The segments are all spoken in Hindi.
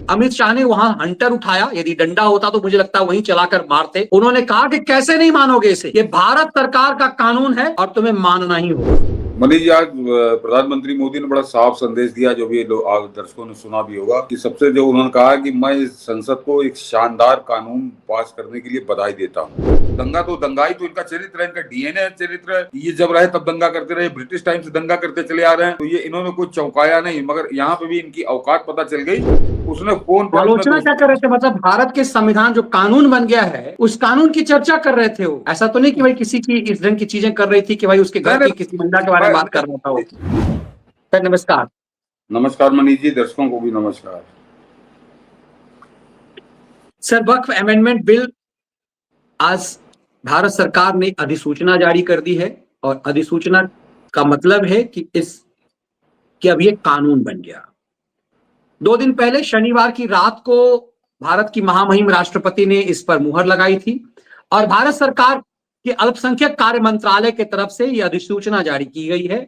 अमित शाह ने वहां हंटर उठाया, यदि डंडा होता तो मुझे लगता है वहीं चलाकर मारते। उन्होंने कहा कि कैसे नहीं मानोगे इसे, ये भारत सरकार का कानून है और तुम्हें मानना ही होगा। मनीष जी, आज प्रधानमंत्री मोदी ने बड़ा साफ संदेश दिया, जो भी लोग आज दर्शकों ने सुना भी होगा, कि सबसे जो उन्होंने कहा कि मैं इस संसद को एक शानदार कानून पास करने के लिए बधाई देता हूँ। दंगा तो दंगाई तो इनका चरित्र है, इनका डीएनए चरित्र है। ये जब रहे तब दंगा करते रहे, ब्रिटिश टाइम से दंगा करते चले आ रहे हैं, तो ये इन्होंने कुछ चौंकाया नहीं। मगर यहाँ पे भी इनकी औकात पता चल गई। उसने फोन पर आलोचना क्या कर रहे थे, मतलब भारत के संविधान जो कानून बन गया है उस कानून की चर्चा कर रहे थे वो। ऐसा तो नहीं कि भाई किसी की इस ढंग की चीजें कर रही थी कि भाई उसके घर की किसी महिला के बारे में बात कर रहा था वो। सर नमस्कार। नमस्कार मनीष जी, दर्शकों को भी नमस्कार। सर, वक्फ अमेंडमेंट बिल, आज भारत सरकार ने अधिसूचना जारी कर दी है और अधिसूचना का मतलब है कि अब ये कानून बन गया। 2 दिन पहले शनिवार की रात को भारत की महामहिम राष्ट्रपति ने इस पर मुहर लगाई थी और भारत सरकार के अल्पसंख्यक कार्य मंत्रालय की तरफ से यह अधिसूचना जारी की गई है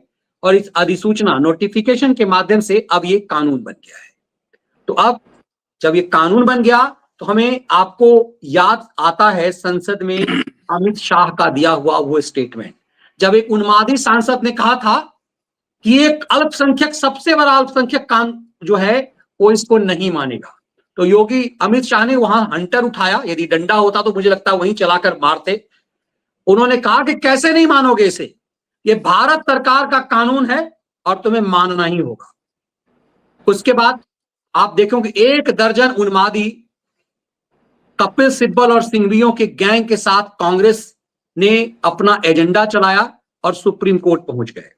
और इस अधिसूचना नोटिफिकेशन के माध्यम से अब ये कानून बन गया है। तो अब जब ये कानून बन गया तो हमें आपको याद आता है संसद में अमित शाह का दिया हुआ वो स्टेटमेंट, जब एक उन्मादी सांसद ने कहा था कि एक अल्पसंख्यक, सबसे बड़ा अल्पसंख्यक कानून जो है वो इसको नहीं मानेगा। तो योगी अमित शाह ने वहां हंटर उठाया, यदि डंडा होता तो मुझे लगता है वहीं चलाकर मारते। उन्होंने कहा कि कैसे नहीं मानोगे इसे, ये भारत सरकार का कानून है और तुम्हें मानना ही होगा। उसके बाद आप देखोगे 1 दर्जन उन्मादी कपिल सिब्बल और सिंघवियों के गैंग के साथ कांग्रेस ने अपना एजेंडा चलाया और सुप्रीम कोर्ट पहुंच गए।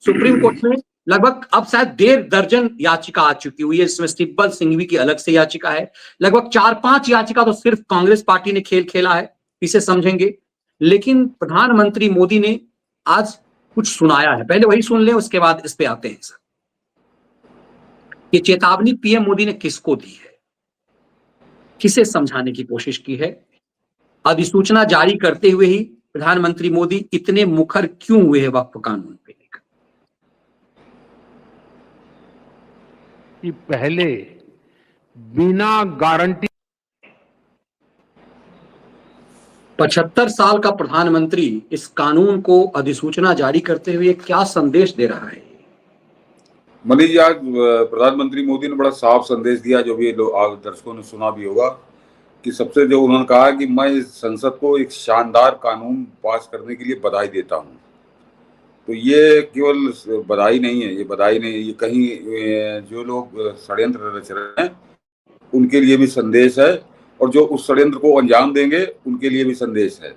सुप्रीम कोर्ट में लगभग अब शायद 1.5 दर्जन याचिका आ चुकी हुई है, इसमें सिब्बल सिंघवी की अलग से याचिका है। लगभग 4-5 याचिका तो सिर्फ कांग्रेस पार्टी ने खेल खेला है, इसे समझेंगे। लेकिन प्रधानमंत्री मोदी ने आज कुछ सुनाया है, पहले वही सुन लें, उसके बाद इस पे आते हैं। सर, ये चेतावनी पीएम मोदी ने किसको दी है, किसे समझाने की कोशिश की है? अधिसूचना जारी करते हुए ही प्रधानमंत्री मोदी इतने मुखर क्यों हुए हैं वक्फ कानून पे? कि पहले बिना गारंटी 75 साल का प्रधानमंत्री इस कानून को अधिसूचना जारी करते हुए क्या संदेश दे रहा है? मनीष जी, आज प्रधानमंत्री मोदी ने बड़ा साफ संदेश दिया, जो भी लोग आज दर्शकों ने सुना भी होगा, कि सबसे जो उन्होंने कहा कि मैं इस संसद को एक शानदार कानून पास करने के लिए बधाई देता हूं। तो ये केवल बधाई नहीं है, ये बधाई नहीं है, ये कहीं जो लोग षड्यंत्र रच रहे हैं उनके लिए भी संदेश है, और जो उस षड्यंत्र को अंजाम देंगे उनके लिए भी संदेश है।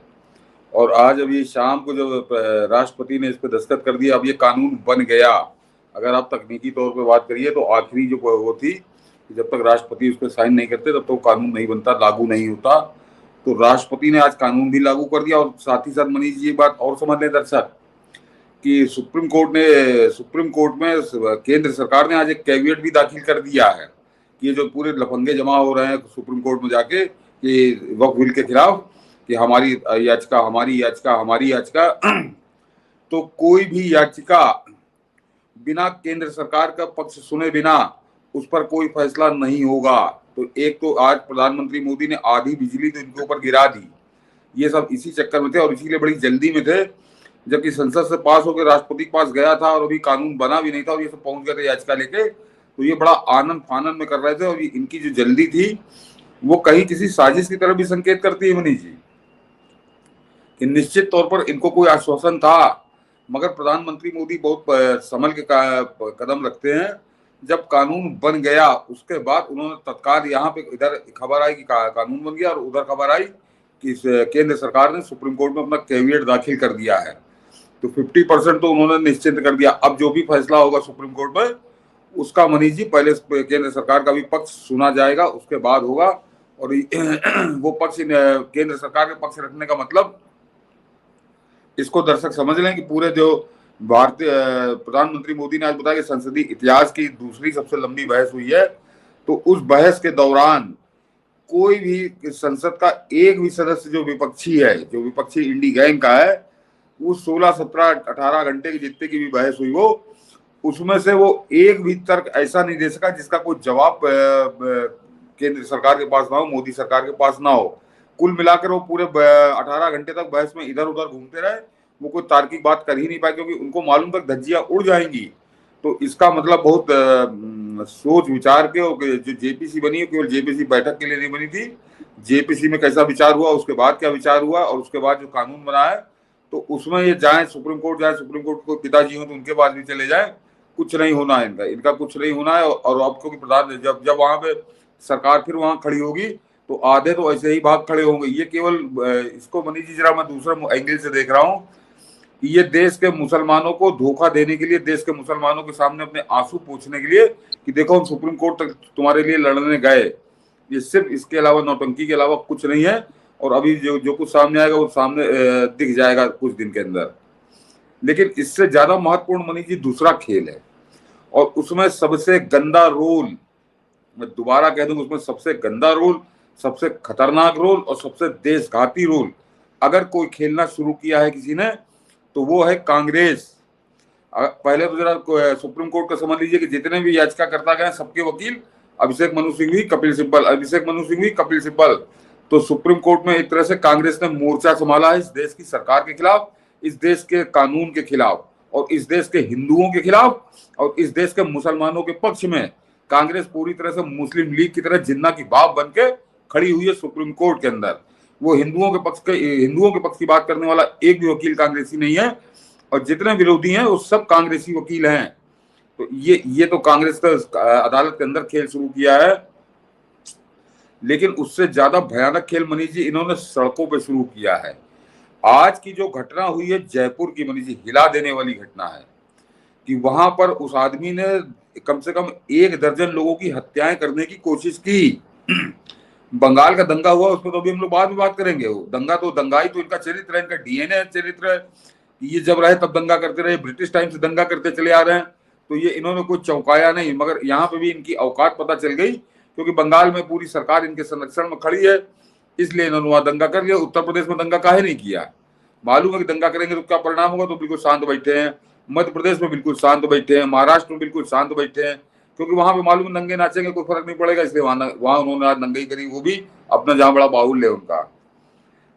और आज अभी शाम को जब राष्ट्रपति ने इस पर दस्तखत कर दिया, अब ये कानून बन गया। अगर आप तकनीकी तौर पे बात करिए तो आखिरी जो वो थी, जब तक राष्ट्रपति उस पर साइन नहीं करते तब तो कानून नहीं बनता, लागू नहीं होता। तो राष्ट्रपति ने आज कानून भी लागू कर दिया। और साथ ही साथ मनीष जी, ये बात और समझ लें दर्शक, कि सुप्रीम कोर्ट में केंद्र सरकार ने आज एक कैविएट भी दाखिल कर दिया है कि ये जो पूरे लफंगे जमा हो रहे हैं सुप्रीम कोर्ट में जाके कि वक्फ बिल के खिलाफ, कि हमारी याचिका तो कोई भी याचिका बिना केंद्र सरकार का पक्ष सुने बिना उस पर कोई फैसला नहीं होगा। तो एक तो आज प्रधानमंत्री मोदी ने आधी बिजली तो इनके ऊपर गिरा दी। ये सब इसी चक्कर में थे और इसीलिए बड़ी जल्दी में थे, जबकि संसद से पास होकर राष्ट्रपति के पास गया था और अभी कानून बना भी नहीं था और ये सब पहुंच गए थे याचिका लेके। तो ये बड़ा आनंद फानंद में कर रहे थे। और इनकी जो जल्दी थी वो कहीं किसी साजिश की तरफ भी संकेत करती है मनीष जी, कि निश्चित तौर पर इनको कोई आश्वासन था, मगर प्रधानमंत्री मोदी बहुत संभल के कदम रखते हैं। जब कानून बन गया उसके बाद उन्होंने तत्काल यहाँ पे इधर खबर आई कि कानून बन गया, और उधर खबर आई कि केंद्र सरकार ने सुप्रीम कोर्ट में अपना कैविएट दाखिल कर दिया है। तो 50% तो उन्होंने निश्चित कर दिया। अब जो भी फैसला होगा सुप्रीम कोर्ट में उसका मनीष जी पहले केंद्र सरकार का भी पक्ष सुना जाएगा, उसके बाद होगा। और वो पक्ष केंद्र सरकार के पक्ष रखने का मतलब, इसको दर्शक समझ लें कि पूरे जो भारतीय प्रधानमंत्री मोदी ने आज बताया कि संसदीय इतिहास की दूसरी सबसे लंबी बहस हुई है। तो उस बहस के दौरान कोई भी संसद का एक भी सदस्य जो विपक्षी इंडी गैंग का है, वो 16, 17, 18 घंटे की जितने की भी बहस हुई उसमें से वो एक भी तर्क ऐसा नहीं दे सका जिसका कोई जवाब केंद्र सरकार के पास ना हो, मोदी सरकार के पास ना हो। कुल मिलाकर वो पूरे 18 घंटे तक बहस में इधर उधर घूमते रहे, वो कोई तार्किक बात कर ही नहीं पाए, क्योंकि उनको मालूम तक धज्जियां उड़ जाएंगी। तो इसका मतलब बहुत सोच विचार के, जो जेपीसी बनी है केवल जेपीसी बैठक के लिए नहीं बनी थी। जेपीसी में कैसा विचार हुआ, उसके बाद क्या विचार हुआ, और उसके बाद जो कानून बना है, तो उसमें ये जाए सुप्रीम कोर्ट जाए, सुप्रीम कोर्ट को पिताजी हो तो उनके पास भी चले जाए, कुछ नहीं होना है इनका कुछ नहीं होना है। और अब क्योंकि प्रधान जब वहां पे सरकार फिर वहां खड़ी होगी तो आधे तो ऐसे ही भाग खड़े होंगे। ये केवल इसको मनीष जी जरा मैं दूसरे एंगल से देख रहा हूँ, ये देश के मुसलमानों को धोखा देने के लिए, देश के मुसलमानों के सामने अपने आंसू पोंछने के लिए कि देखो हम सुप्रीम कोर्ट तक तुम्हारे लिए लड़ने गए, ये सिर्फ इसके अलावा, नौटंकी के अलावा कुछ नहीं है। और अभी जो कुछ सामने आएगा वो सामने दिख जाएगा कुछ दिन के अंदर। लेकिन इससे ज्यादा महत्वपूर्ण मनीष जी दूसरा खेल है, और उसमें सबसे गंदा रोल, मैं दोबारा कह दूं, उसमें सबसे गंदा रोल, सबसे खतरनाक रोल और सबसे देशघाती रोल अगर कोई खेलना शुरू किया है किसी ने, तो वो है कांग्रेस। पहले तो जरा सुप्रीम कोर्ट का समझ लीजिए कि जितने भी याचिकाकर्ता गए सबके वकील अभिषेक मनु सिंह भी, कपिल सिब्बल, अभिषेक मनु सिंह भी, कपिल सिब्बल। तो सुप्रीम कोर्ट में एक तरह से कांग्रेस ने मोर्चा संभाला है इस देश की सरकार के खिलाफ, इस देश के कानून के खिलाफ, और इस देश के हिंदुओं के खिलाफ, और इस देश के मुसलमानों के पक्ष में कांग्रेस पूरी तरह से मुस्लिम लीग की तरह जिन्ना की बाप बन के खड़ी हुई है सुप्रीम कोर्ट के अंदर। वो हिंदुओं के पक्ष की बात करने वाला एक भी वकील कांग्रेसी नहीं है, और जितने विरोधी हैं वो सब कांग्रेसी वकील हैं। तो ये तो कांग्रेस का अदालत के अंदर खेल शुरू किया है। लेकिन उससे ज्यादा भयानक खेल मनीष जी इन्होंने सड़कों पे शुरू किया है। आज की जो घटना हुई है जयपुर की मनीष जी, हिला देने वाली घटना है कि वहां पर उस आदमी ने कम से कम 1 दर्जन लोगों की हत्याएं करने की कोशिश की। बंगाल का दंगा हुआ, उसमें तो अभी हम लोग बाद में बात करेंगे। वो दंगा तो दंगाई तो इनका चरित्र है, इनका डीएनए है, चरित्र है। ये जब रहे तब दंगा करते रहे, ब्रिटिश टाइम से दंगा करते चले आ रहे हैं, तो ये इन्होंने कुछ चौंकाया नहीं। मगर यहाँ पे भी इनकी औकात पता चल गई, क्योंकि बंगाल में पूरी सरकार इनके संरक्षण में खड़ी है, इसलिए इन्होंने वहां दंगा कर लिया। उत्तर प्रदेश में दंगा काहे नहीं किया? मालूम है कि दंगा करेंगे तो क्या परिणाम होगा, तो बिल्कुल शांत बैठे हैं। मध्य प्रदेश में बिल्कुल शांत बैठे हैं, महाराष्ट्र में बिल्कुल शांत बैठे हैं, क्योंकि वहां पे मालूम है नंगे नाचेंगे कोई फर्क नहीं पड़ेगा, इसलिए वहां उन्होंने आज नंगई करी, वो भी अपना जहां बड़ा बाहुल्य है उनका।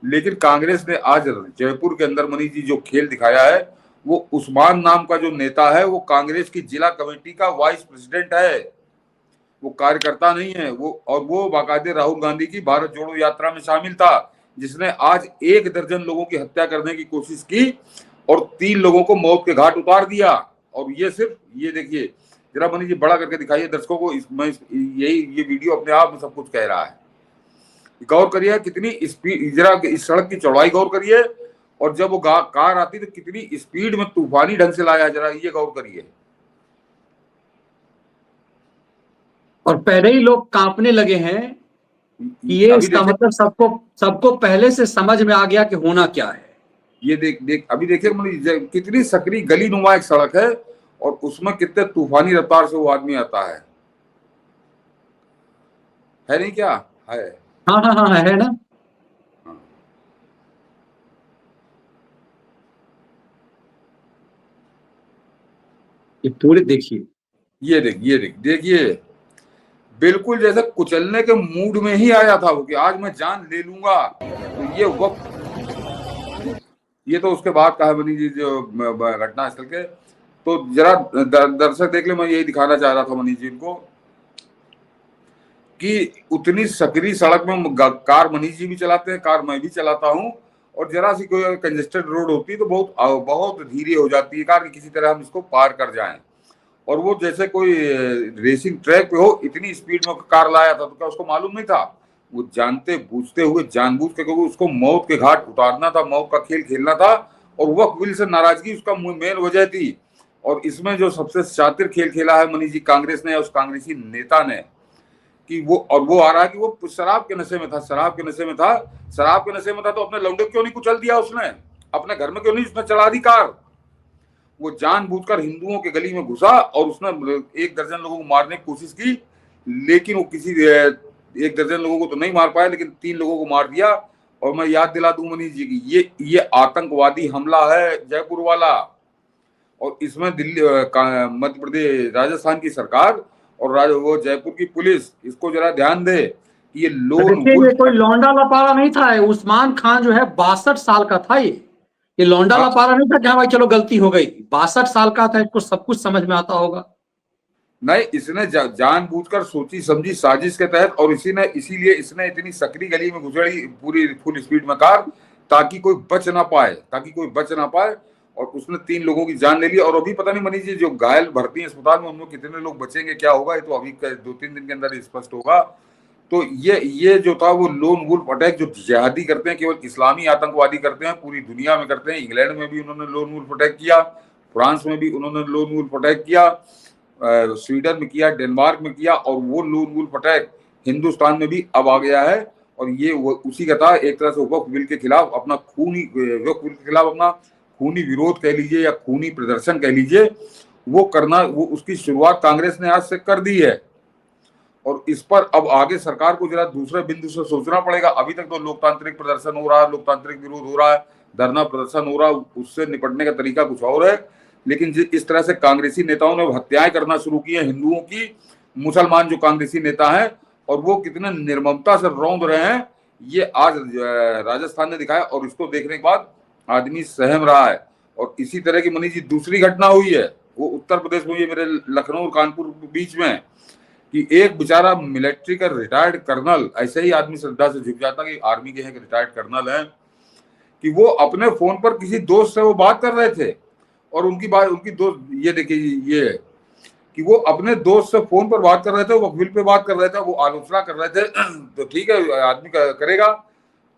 लेकिन कांग्रेस ने आज जयपुर के अंदर मनीष जी जो खेल दिखाया है, वो उस्मान नाम का जो नेता है, वो कांग्रेस की जिला कमेटी का वाइस प्रेसिडेंट है, वो कार्यकर्ता नहीं है वो। और वो बाकायदे राहुल गांधी की भारत जोड़ो यात्रा में शामिल था, जिसने आज 1 दर्जन लोगों की हत्या करने की कोशिश की और 3 लोगों को मौत के घाट उतार दिया। और ये सिर्फ, ये देखिए जरा मनीष जी बड़ा करके दिखाइए दर्शकों को, ये वीडियो अपने आप में सब कुछ कह रहा है। गौर करिए कितनी स्पीड, जरा इस सड़क की चौड़ाई गौर करिए, और जब वो कार आती तो कितनी स्पीड में तूफानी ढंग से लाया, जरा ये गौर करिए। और पहले ही लोग कांपने लगे हैं कि ये, इसका मतलब सबको पहले से समझ में आ गया कि होना क्या है। ये देख अभी देखिए कितनी सकरी गली नुमा एक सड़क है, और उसमें कितने तूफानी रफ्तार से वो आदमी आता है नहीं क्या है? हाँ हाँ हाँ, है ना। ये पूरे देखिए, ये देखिए बिल्कुल जैसे कुचलने के मूड में ही आया था वो कि आज मैं जान ले लूंगा। तो ये वक्त, ये तो उसके बाद का है मनीष जी जो घटना स्थल के। तो जरा दर्शक देख ले, मैं यही दिखाना चाह रहा था मनीष जी इनको कि उतनी सकरी सड़क में कार मनीष जी भी चलाते हैं, कार मैं भी चलाता हूँ, और जरा सी कोई कंजेस्टेड रोड होती है तो बहुत धीरे हो जाती है कार कि किसी तरह हम इसको पार कर जाएं। और वो जैसे कोई रेसिंग ट्रैक पे हो, इतनी स्पीड में कार लाया था, तो क्या उसको मालूम नहीं था? वो जानते बूझते हुए, जानबूझ के, क्योंकि उसको मौत के घाट उतारना था, मौत का खेल खेलना था, और वक्त विल से नाराजगी उसका मेन वजह थी। और इसमें जो सबसे शातिर खेल खेला है मनीष जी कांग्रेस ने, उस कांग्रेसी नेता ने, कि वो आ रहा है कि वो शराब के नशे में था, शराब के नशे में था तो अपने लौंडे क्यों नहीं कुचल दिया उसने? अपने घर में क्यों नहीं उसने चला दी कार? वो जानबूझकर हिंदुओं के गली में घुसा और उसने 1 दर्जन लोगों को मारने की कोशिश की, लेकिन वो किसी 1 दर्जन लोगों को तो नहीं मार पाया, लेकिन 3 लोगों को मार दिया। और मैं याद दिला दूं मनीष जी की, ये आतंकवादी हमला है जयपुर वाला, और इसमें दिल्ली, मध्य प्रदेश, राजस्थान की सरकार और वो जयपुर की पुलिस इसको जरा ध्यान दे कि ये लोन देखिए, ये वुल्फ कोई लौंडा लपाड़ा नहीं था। उस्मान खान जो है 62 साल का था। ये लौंडा हाँ, लपाड़ा नहीं था कि हाँ भाई चलो गलती हो गई। 62 साल का था, इसको सब कुछ समझ में आता होगा। नहीं, इसने जानबूझकर सोची समझी साजिश के तहत, और इसीलिए इसने इतनी सकरी गली में घुसड़ी पूरी फुल स्पीड में कार, ताकि कोई बच ना पाए, और उसने 3 लोगों की जान ले ली। और अभी पता नहीं मनीष जी, जो घायल भर्ती है अस्पताल में, उनमें कितने लोग बचेंगे, क्या होगा, ये तो अभी 2-3 दिन के अंदर ही स्पष्ट होगा। तो ये जो था वो लोन वुल्फ अटैक, जो जिहादी करते हैं, केवल इस्लामी आतंकवादी करते हैं, पूरी दुनिया में करते हैं। इंग्लैंड में भी उन्होंने लोन वुल्फ अटैक किया, फ्रांस में भी उन्होंने लोन वुल्फ अटैक किया, स्वीडन में किया, डेनमार्क में किया, और वो लोन वुल्फ अटैक हिंदुस्तान में भी अब आ गया है। और ये वो उसी का था, एक तरह से वक्फ बिल के खिलाफ अपना खूनी विरोध कह लीजिए या खूनी प्रदर्शन कह लीजिए, वो उसकी शुरुआत कांग्रेस ने आज से कर दी है। और इस पर अब आगे सरकार को जरा दूसरे बिंदु से सोचना पड़ेगा। अभी तक तो लोकतांत्रिक प्रदर्शन हो रहा है, लोकतांत्रिक विरोध हो रहा है, धरना प्रदर्शन हो रहा है, उससे निपटने का तरीका कुछ और है। लेकिन इस तरह से कांग्रेसी नेताओं ने हत्याएं करना शुरू की है हिंदुओं की, मुसलमान जो कांग्रेसी नेता हैं, और वो कितने निर्ममता से रौंद रहे हैं, ये आज राजस्थान ने दिखाया। और इसको देखने के बाद आदमी सहम रहा है। और इसी तरह की मनीष जी दूसरी घटना हुई है, वो उत्तर प्रदेश में हुई है, मेरे लखनऊ और कानपुर के बीच में, कि एक बेचारा मिलिट्री का रिटायर्ड कर्नल, ऐसे ही आदमी श्रद्धा से झुक जाता कि आर्मी के हैं, रिटायर्ड कर्नल हैं, कि वो अपने फोन पर किसी दोस्त से वो बात कर रहे थे। और उनकी दोस्त, ये देखिए, ये है कि वो अपने दोस्त से फोन पर बात कर रहे थे, वो बिल पे बात कर रहे थे, वो आलोचना कर रहे थे। तो ठीक है, आदमी करेगा।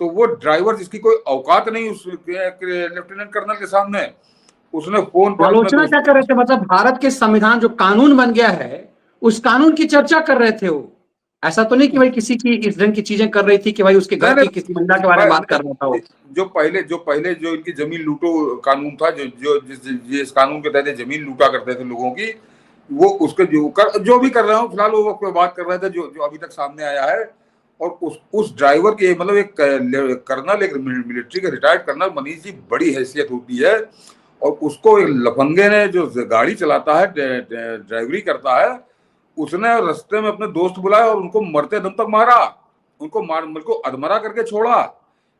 तो वो ड्राइवर, जिसकी कोई औकात नहीं उस लेफ्टिनेंट कर्नल के सामने, उसने फोन पर आलोचना क्या कर रहे थे? मतलब भारत के संविधान जो कानून बन गया है, उस कानून की चर्चा कर रहे थे वो। ऐसा तो नहीं कि भाई किसी की इस ढंग की चीजें कर रही थी कि भाई उसके घर की किसी महिला के बारे में बात कर रहा था वो। जो पहले जो इनकी जमीन लूटो कानून था, जिस कानून के तहत जमीन लूटा करते थे लोगों की, वो उसके जो भी कर रहे हो, फिलहाल वो वक्त बात कर रहे थे, जो अभी तक सामने आया है। और उस ड्राइवर के, मतलब एक कर्नल, एक मिलिट्री के रिटायर्ड कर्नल, मनीष जी, बड़ी हैसियत होती है। और उसको एक लफंगे ने, जो गाड़ी चलाता है, ड्राइवरी करता है, उसने रास्ते में अपने दोस्त बुलाए और उनको मरते दम तक मारा। उनको अधमरा करके छोड़ा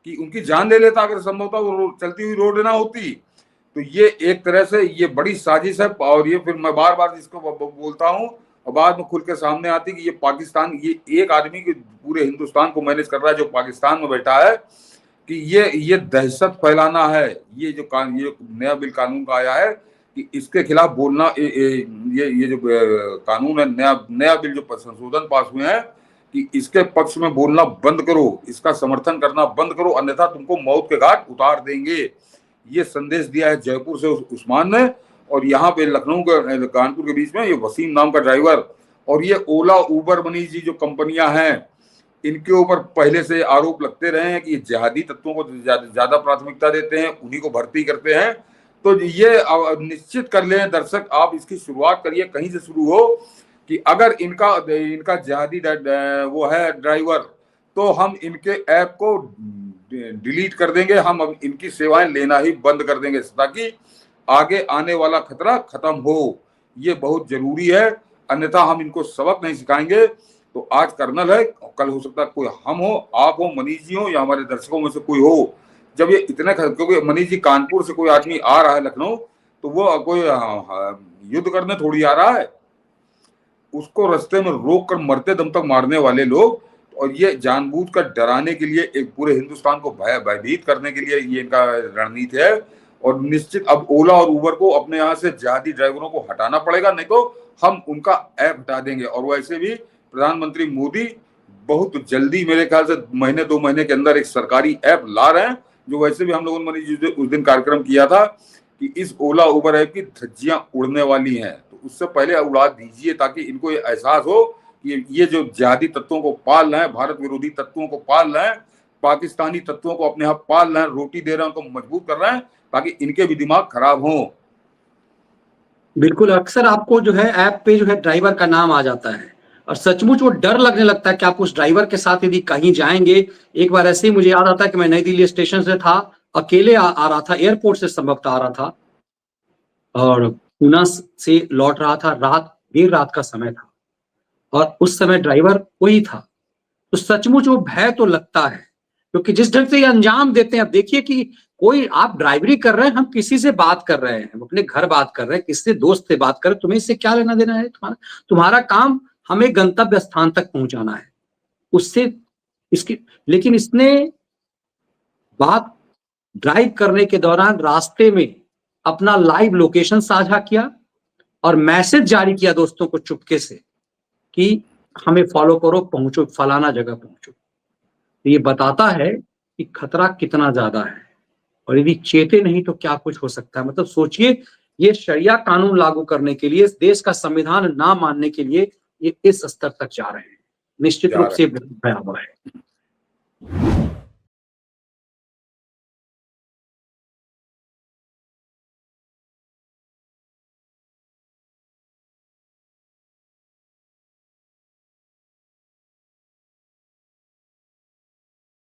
कि उनकी जान ले लेता अगर संभवतः वो चलती हुई रोड ना होती। तो ये एक तरह से ये बड़ी साजिश है। और ये फिर मैं बार बार इसको बोलता हूँ, और बाद में खुल के सामने आती कि ये पाकिस्तान, ये एक आदमी के पूरे हिंदुस्तान को मैनेज कर रहा है, जो पाकिस्तान में बैठा है, कि ये दहशत फैलाना है। ये नया बिल कानून का आया है कि इसके खिलाफ बोलना, ये जो कानून है, नया बिल जो संशोधन पास हुए हैं, कि इसके पक्ष में बोलना बंद करो, इसका समर्थन करना बंद करो, अन्यथा तुमको मौत के घाट उतार देंगे। ये संदेश दिया है जयपुर से उस्मान ने। और यहाँ पे लखनऊ कानपुर के बीच में ये वसीम नाम का ड्राइवर, और ये ओला, उबर, मनीष जी, जो कंपनियां हैं, इनके ऊपर पहले से आरोप लगते रहे हैं कि ये जिहादी तत्वों को ज्यादा प्राथमिकता देते हैं, उन्हीं को भर्ती करते हैं। तो ये निश्चित कर लें दर्शक, आप इसकी शुरुआत करिए, कहीं से शुरू हो, कि अगर इनका जिहादी वो है ड्राइवर, तो हम इनके ऐप को डिलीट कर देंगे, हम अब इनकी सेवाएं लेना ही बंद कर देंगे, ताकि आगे आने वाला खतरा खत्म हो। ये बहुत जरूरी है, अन्यथा हम इनको सबक नहीं सिखाएंगे। तो आज कर्नल है, कल हो सकता है कोई हम हो, आप हो, मनीष जी हो, या हमारे दर्शकों में से कोई हो। जब ये इतने, क्योंकि मनीष जी, कानपुर से कोई आदमी आ रहा है लखनऊ, तो वो कोई युद्ध करने थोड़ी आ रहा है, उसको रास्ते में रोक कर मरते दम तक मारने वाले लोग। और ये जानबूझकर डराने के लिए, एक पूरे हिंदुस्तान को भयभीत करने के लिए ये इनका रणनीति है। और निश्चित अब ओला और उबर को अपने यहाँ से जिहादी ड्राइवरों को हटाना पड़ेगा, नहीं तो हम उनका ऐप हटा देंगे। और वैसे भी प्रधानमंत्री मोदी बहुत जल्दी, मेरे ख्याल से 1-2 महीने के अंदर, एक सरकारी ऐप ला रहे हैं, जो वैसे भी हम लोगों ने उस दिन कार्यक्रम किया था कि इस ओला उबर ऐप की धज्जियां उड़ने वाली हैं। तो उससे पहले उड़ा दीजिए, ताकि इनको ये एहसास हो कि ये जो जिहादी तत्वों को पाल रहे हैं, भारत विरोधी तत्वों को पाल रहे हैं, पाकिस्तानी तत्वों को अपने यहाँ पाल रहे हैं, रोटी दे रहे हैं, उनको मजबूत कर रहे हैं, ताकि इनके भी दिमाग खराब हो। बिल्कुल, अक्सर आपको जो है ऐप पे जो है ड्राइवर का नाम आ जाता है, और सचमुच वो डर लगने लगता है कि आप उस ड्राइवर के साथ यदि कहीं जाएंगे। एक बार ऐसे ही मुझे याद आता है कि मैं नई दिल्ली स्टेशन से था, अकेले आ रहा था, एयरपोर्ट से संभवतः आ रहा था, और पूना से लौट रहा था, देर रात का समय था। और उस समय ड्राइवर वही था। तो सचमुच वो भय तो लगता है, क्योंकि जिस ढंग से ये अंजाम देते हैं, अब देखिए कि कोई आप ड्राइवरी कर रहे हैं, हम किसी से बात कर रहे हैं, अपने घर बात कर रहे हैं, किसी दोस्त से बात कर रहे हैं, तुम्हें इससे क्या लेना देना है? तुम्हारा काम हमें गंतव्य स्थान तक पहुंचाना है, उससे इसकी। लेकिन इसने बात ड्राइव करने के दौरान रास्ते में अपना लाइव लोकेशन साझा किया और मैसेज जारी किया दोस्तों को चुपके से कि हमें फॉलो करो, पहुंचो, फलाना जगह पहुंचो। तो ये बताता है कि खतरा कितना ज्यादा है, और यदि चेते नहीं तो क्या कुछ हो सकता है। मतलब सोचिए, ये शरिया कानून लागू करने के लिए, इस देश का संविधान ना मानने के लिए ये इस स्तर तक जा रहे हैं। निश्चित रूप से भयावह है।